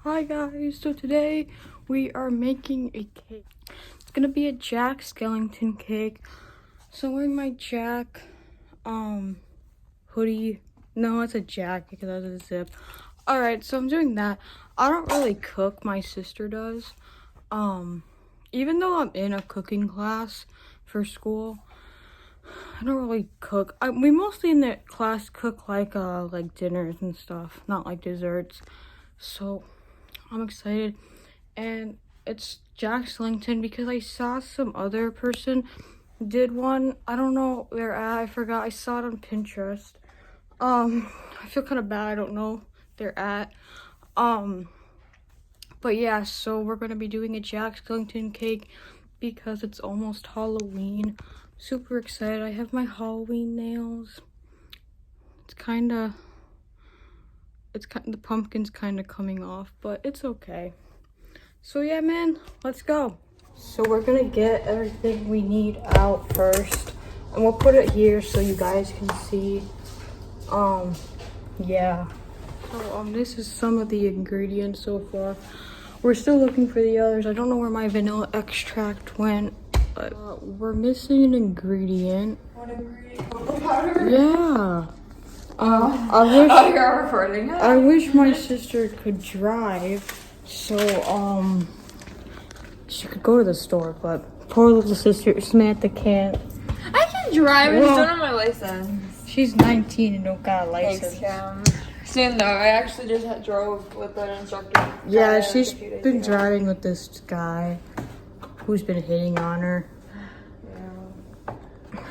Hi guys, so today we are making a cake. It's gonna be a Jack Skellington cake. So I'm wearing my Jack hoodie. No, it's a jacket because that's a zip. Alright, so I'm doing that. I don't really cook, my sister does. Even though I'm in a cooking class for school, I don't really cook. We mostly in the class cook like dinners and stuff, not like desserts. So I'm excited, and it's Jack Skellington because I saw some other person did one. I don't know where at. I forgot. I saw it on Pinterest. I feel kind of bad. I don't know they're at. But yeah. So we're gonna be doing a Jack Skellington cake because it's almost Halloween. Super excited. I have my Halloween nails. The pumpkin's kind of coming off, but it's okay. So yeah, man, let's go. So we're gonna get everything we need out first, and we'll put it here so you guys can see. Yeah. So this is some of the ingredients so far. We're still looking for the others. I don't know where my vanilla extract went, but we're missing an ingredient. What ingredient? Cocoa powder? Yeah. You're recording it? I wish my sister could drive, so she could go to the store, but poor little sister Samantha can't. I can drive. I just don't have my license. She's 19 and don't got a license. Thanks, Cam. Soon though, I actually just drove with an instructor. Yeah, she's been driving with this guy who's been hitting on her.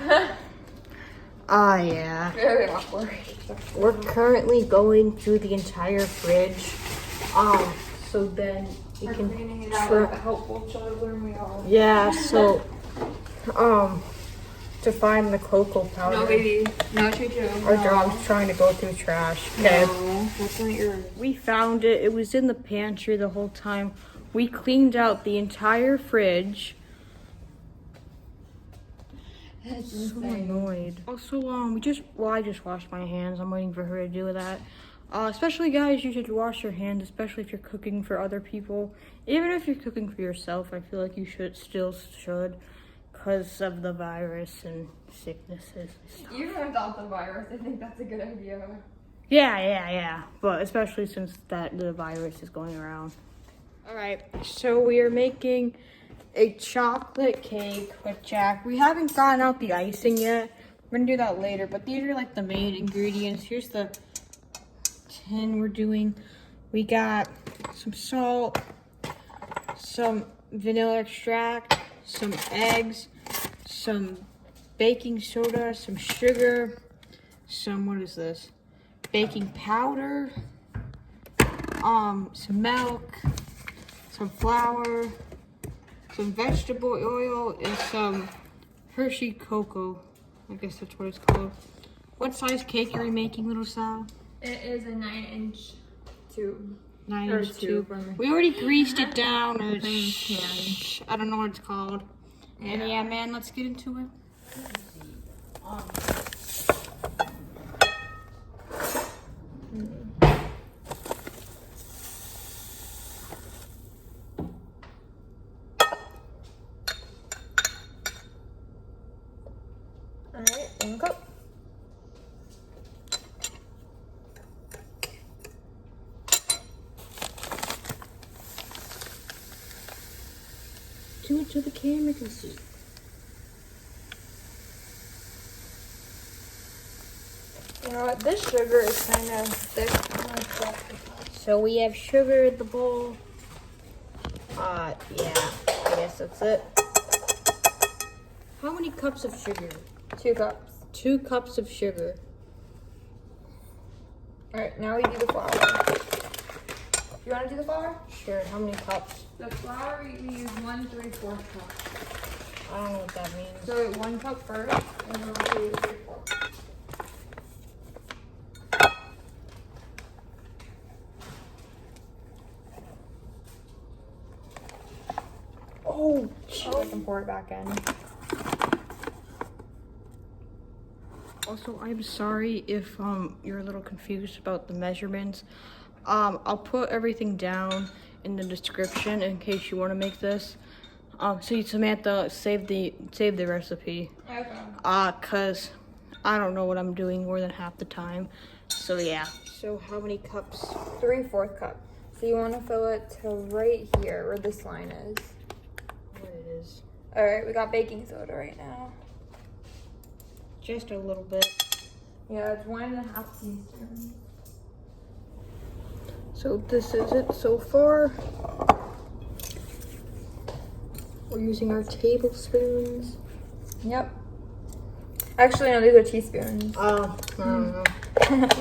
Yeah. Yeah. Very awkward. We're currently going through the entire fridge. So then we can cleaning it out like a helpful children we are. Yeah, so to find the cocoa powder. No, baby. No, choo-choo. Our dog's trying to go through trash. Okay. No, that's not yours. We found it. It was in the pantry the whole time. We cleaned out the entire fridge. That's So annoyed. Also, I just washed my hands. I'm waiting for her to do that. Especially guys, you should wash your hands, especially if you're cooking for other people. Even if you're cooking for yourself, I feel like you should, because of the virus and sicknesses and stuff. Even without the virus, I think that's a good idea. Yeah. But especially since the virus is going around. Alright, so we are making a chocolate cake with Jack. We haven't gotten out the icing yet. We're gonna do that later, but these are like the main ingredients. Here's the tin we're doing. We got some salt, some vanilla extract, some eggs, some baking soda, some sugar, what is this? Baking powder, some milk, some flour, some vegetable oil, and some Hershey cocoa. I guess that's what it's called. What size cake are we making, little Sal? It is a 9-inch tube. 9-inch tube. tube. We already greased it down. Or I don't know what it's called. Yeah. And yeah, man, let's get into it. Alright, 1 cup. Do it so the camera can see. You know what? This sugar is kind of thick. So we have sugar in the bowl. Yeah, I guess that's it. How many cups of sugar? 2 cups. 2 cups of sugar. Alright, now we do the flour. You want to do the flour? Sure, how many cups? The flour, you use 1 3/4 cup. I don't know what that means. So 1 cup first, and then we'll do 3/4. Oh, I can pour it back in. Also, I'm sorry if you're a little confused about the measurements. I'll put everything down in the description in case you want to make this. So you, Samantha, save the recipe. Okay. Cause I don't know what I'm doing more than half the time. So yeah. So how many cups? 3/4 cup. So you want to fill it to right here where this line is. What it is? All right, we got baking soda right now. Just a little bit. Yeah, it's 1.5 teaspoons. So this is it so far. We're using our tablespoons. Yep. Actually, no, these are teaspoons. Oh, I don't know.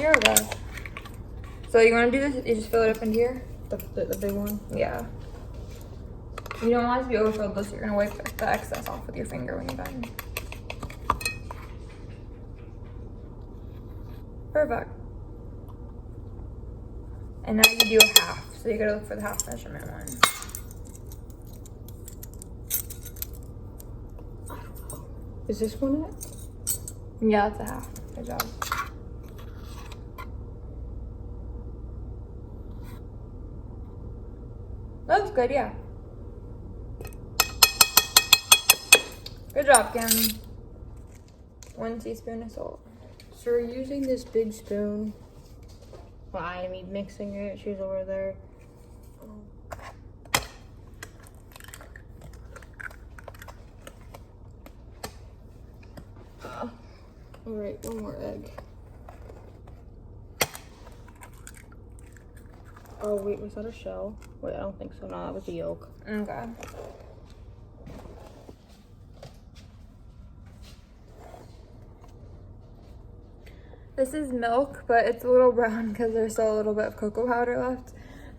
You're a best. So you want to do this? You just fill it up in here? The big one? Yeah. You don't want it to be overfilled though, so you're going to wipe the excess off with your finger when you're done. Perfect. And now you do a half. So you got to look for the half measurement one. Is this one it? Yeah, it's a half. Good job. Looks good, yeah. Good job, Kim. 1 teaspoon of salt. So we're using this big spoon. Well, I mean mixing it. She's over there. All right, one more egg. Oh wait, was that a shell? Wait, I don't think so. No, that was a yolk. Okay. This is milk, but it's a little brown because there's still a little bit of cocoa powder left.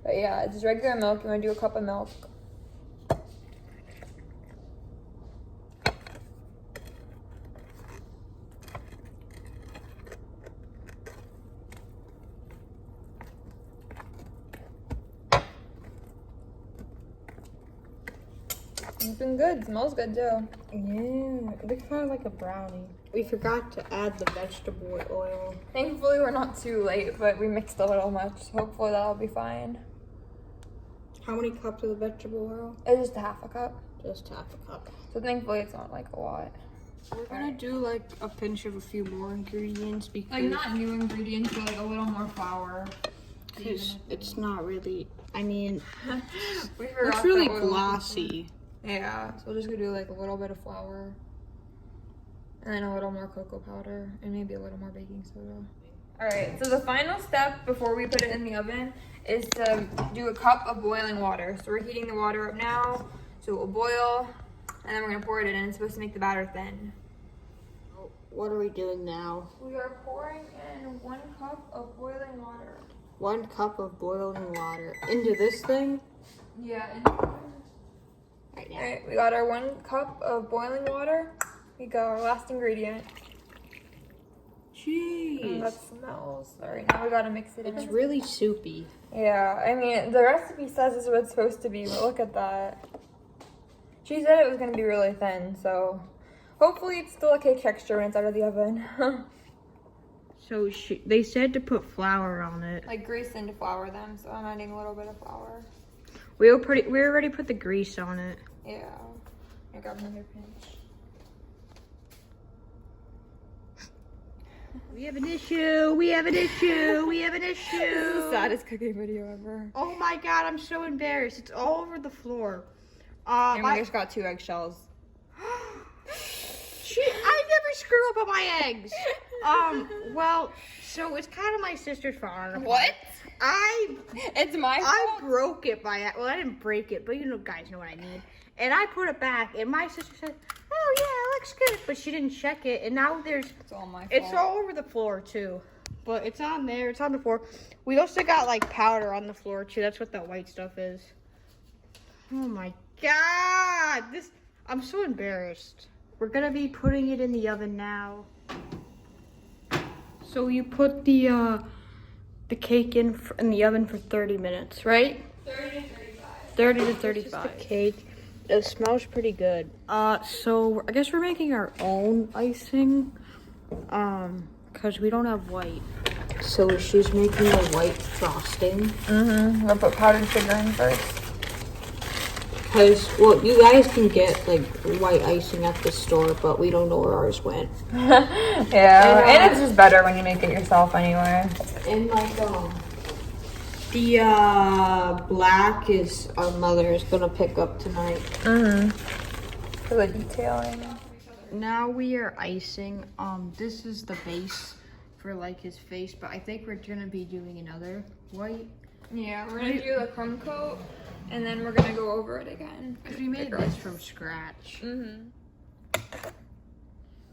But yeah, it's just regular milk. You want to do a cup of milk. It's been good. It smells good too. Yeah, it looks kind of like a brownie. We forgot to add the vegetable oil. Thankfully, we're not too late, but we mixed a little much. Hopefully, that'll be fine. How many cups of the vegetable oil? It's just a half a cup. Just half a cup. So thankfully, it's not like a lot. We're gonna do like a pinch of a few more ingredients because Like not new ingredients, but like a little more flour. it's not really. I mean, We it's forgot really the oil. glossy. Yeah, so we're just gonna do like a little bit of flour. And then a little more cocoa powder. And maybe a little more baking soda. Alright, so the final step before we put it in the oven is to do a cup of boiling water. So we're heating the water up now. So it will boil. And then we're gonna pour it in, and it's supposed to make the batter thin. What are we doing now? We are pouring in 1 cup of boiling water. 1 cup of boiling water into this thing. Yeah. Right now. Alright, we got our 1 cup of boiling water. We got our last ingredient. Jeez. That smells. Alright, now we gotta mix it in. It's really soupy. Yeah, I mean, the recipe says this is what it's supposed to be, but look at that. She said it was gonna be really thin, so hopefully it's still a cake texture when it's out of the oven. So they said to put flour on it. Like grease and to flour them, so I'm adding a little bit of flour. We already put the grease on it. Yeah. I got another pinch. We have an issue. We have an issue. We have an issue. This is the saddest cooking video ever. Oh my god, I'm so embarrassed. It's all over the floor. And we just got 2 eggshells. I never screw up on my eggs. Well, so it's kind of my sister's fault. What? It's my fault? I broke it well, I didn't break it, but guys know what I mean. And I put it back, and my sister said, oh yeah, it looks good, but she didn't check it, and now it's all my fault. It's all over the floor too. But it's on there, it's on the floor. We also got like powder on the floor too. That's what that white stuff is. Oh my god, I'm so embarrassed. We're gonna be putting it in the oven now. So you put the cake in the oven for 30 minutes, right? 30 to 35. 30 to 35. This is the cake. It smells pretty good. So I guess we're making our own icing, cause we don't have white. So she's making the white frosting. Mm-hmm. We'll put powdered sugar in first. Because, well, you guys can get, like, white icing at the store, but we don't know where ours went. Yeah, and it's just better when you make it yourself anyway. And, like, the, black is our mother is gonna pick up tonight. Mm-hmm. For the detailing. Now we are icing. This is the base for, like, his face, but I think we're gonna be doing another white. Yeah, we're gonna do the crumb coat. And then we're gonna go over it again. Because we made this from scratch. Mm-hmm.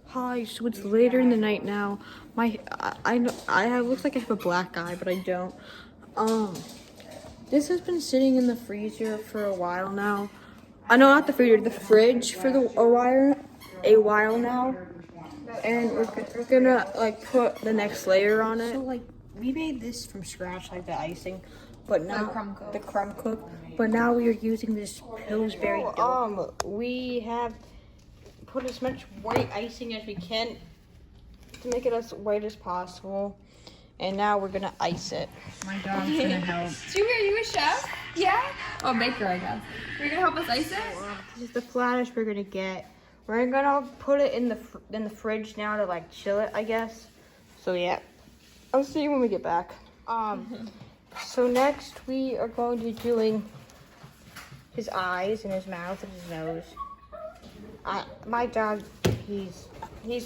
Hi, so it's later in the night now. I looks like I have a black eye, but I don't. This has been sitting in the freezer for a while now. I know, not the freezer, the fridge for a while now. And we're gonna like put the next layer on it. So like we made this from scratch, like the icing. But now the crumb cook. But now we are using this Pillsbury dough. We have put as much white icing as we can to make it as white as possible. And now we're gonna ice it. My dog's gonna help. Junior, are you a chef? Yeah? Oh, baker, I guess. You're gonna help us ice it? This is the flattest we're gonna get. We're gonna put it in the fridge now to like chill it, I guess. So yeah, I'll see you when we get back. So next we are going to be doing his eyes and his mouth and his nose. My dog, he's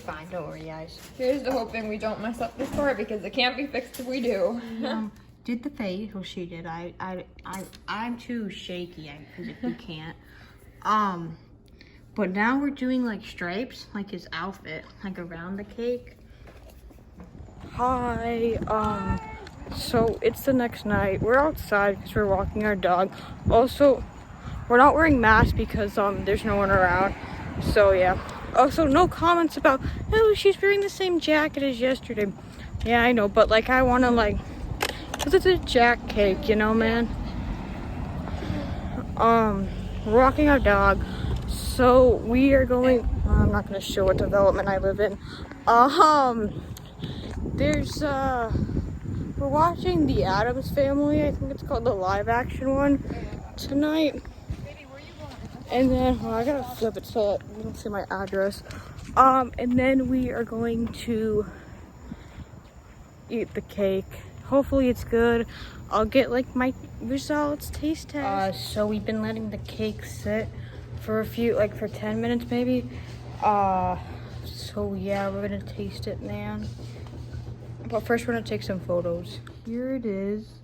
fine. Don't worry, guys. Here's to hoping we don't mess up the store because it can't be fixed if we do. Did the face? Well, she did. I'm too shaky because we can't. But now we're doing like stripes, like his outfit, like around the cake. Hi. So it's the next night. We're outside because we're walking our dog. Also, we're not wearing masks because there's no one around. So yeah. Also, no comments about, oh, she's wearing the same jacket as yesterday. Yeah, I know, but like I want to like, because it's a Jack cake, you know, man. We're walking our dog. So we are going, I'm not going to show what development I live in. We're watching The Addams Family. I think it's called the live action one tonight. And then, well, I gotta flip it so you don't see my address. And then we are going to eat the cake. Hopefully it's good. I'll get like my results, taste test. So we've been letting the cake sit for for 10 minutes maybe. So yeah, we're gonna taste it, man. But first we're gonna take some photos. Here it is.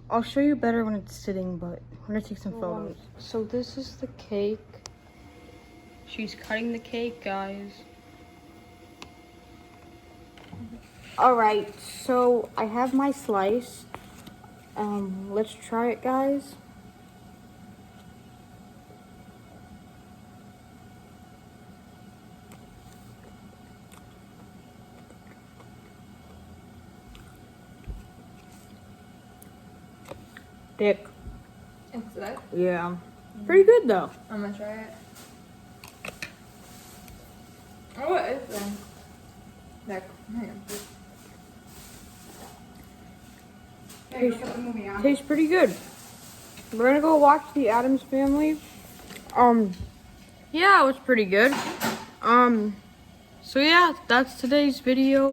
I'll show you better when it's sitting, but we're gonna take some photos. So this is the cake. She's cutting the cake, guys. All right, so I have my slice. Let's try it, guys. Thick. It's that? Yeah. Pretty good though. I'm gonna try it. Oh, what is that? Tastes pretty good. We're gonna go watch The Addams Family. Yeah, it was pretty good. So yeah, that's today's video.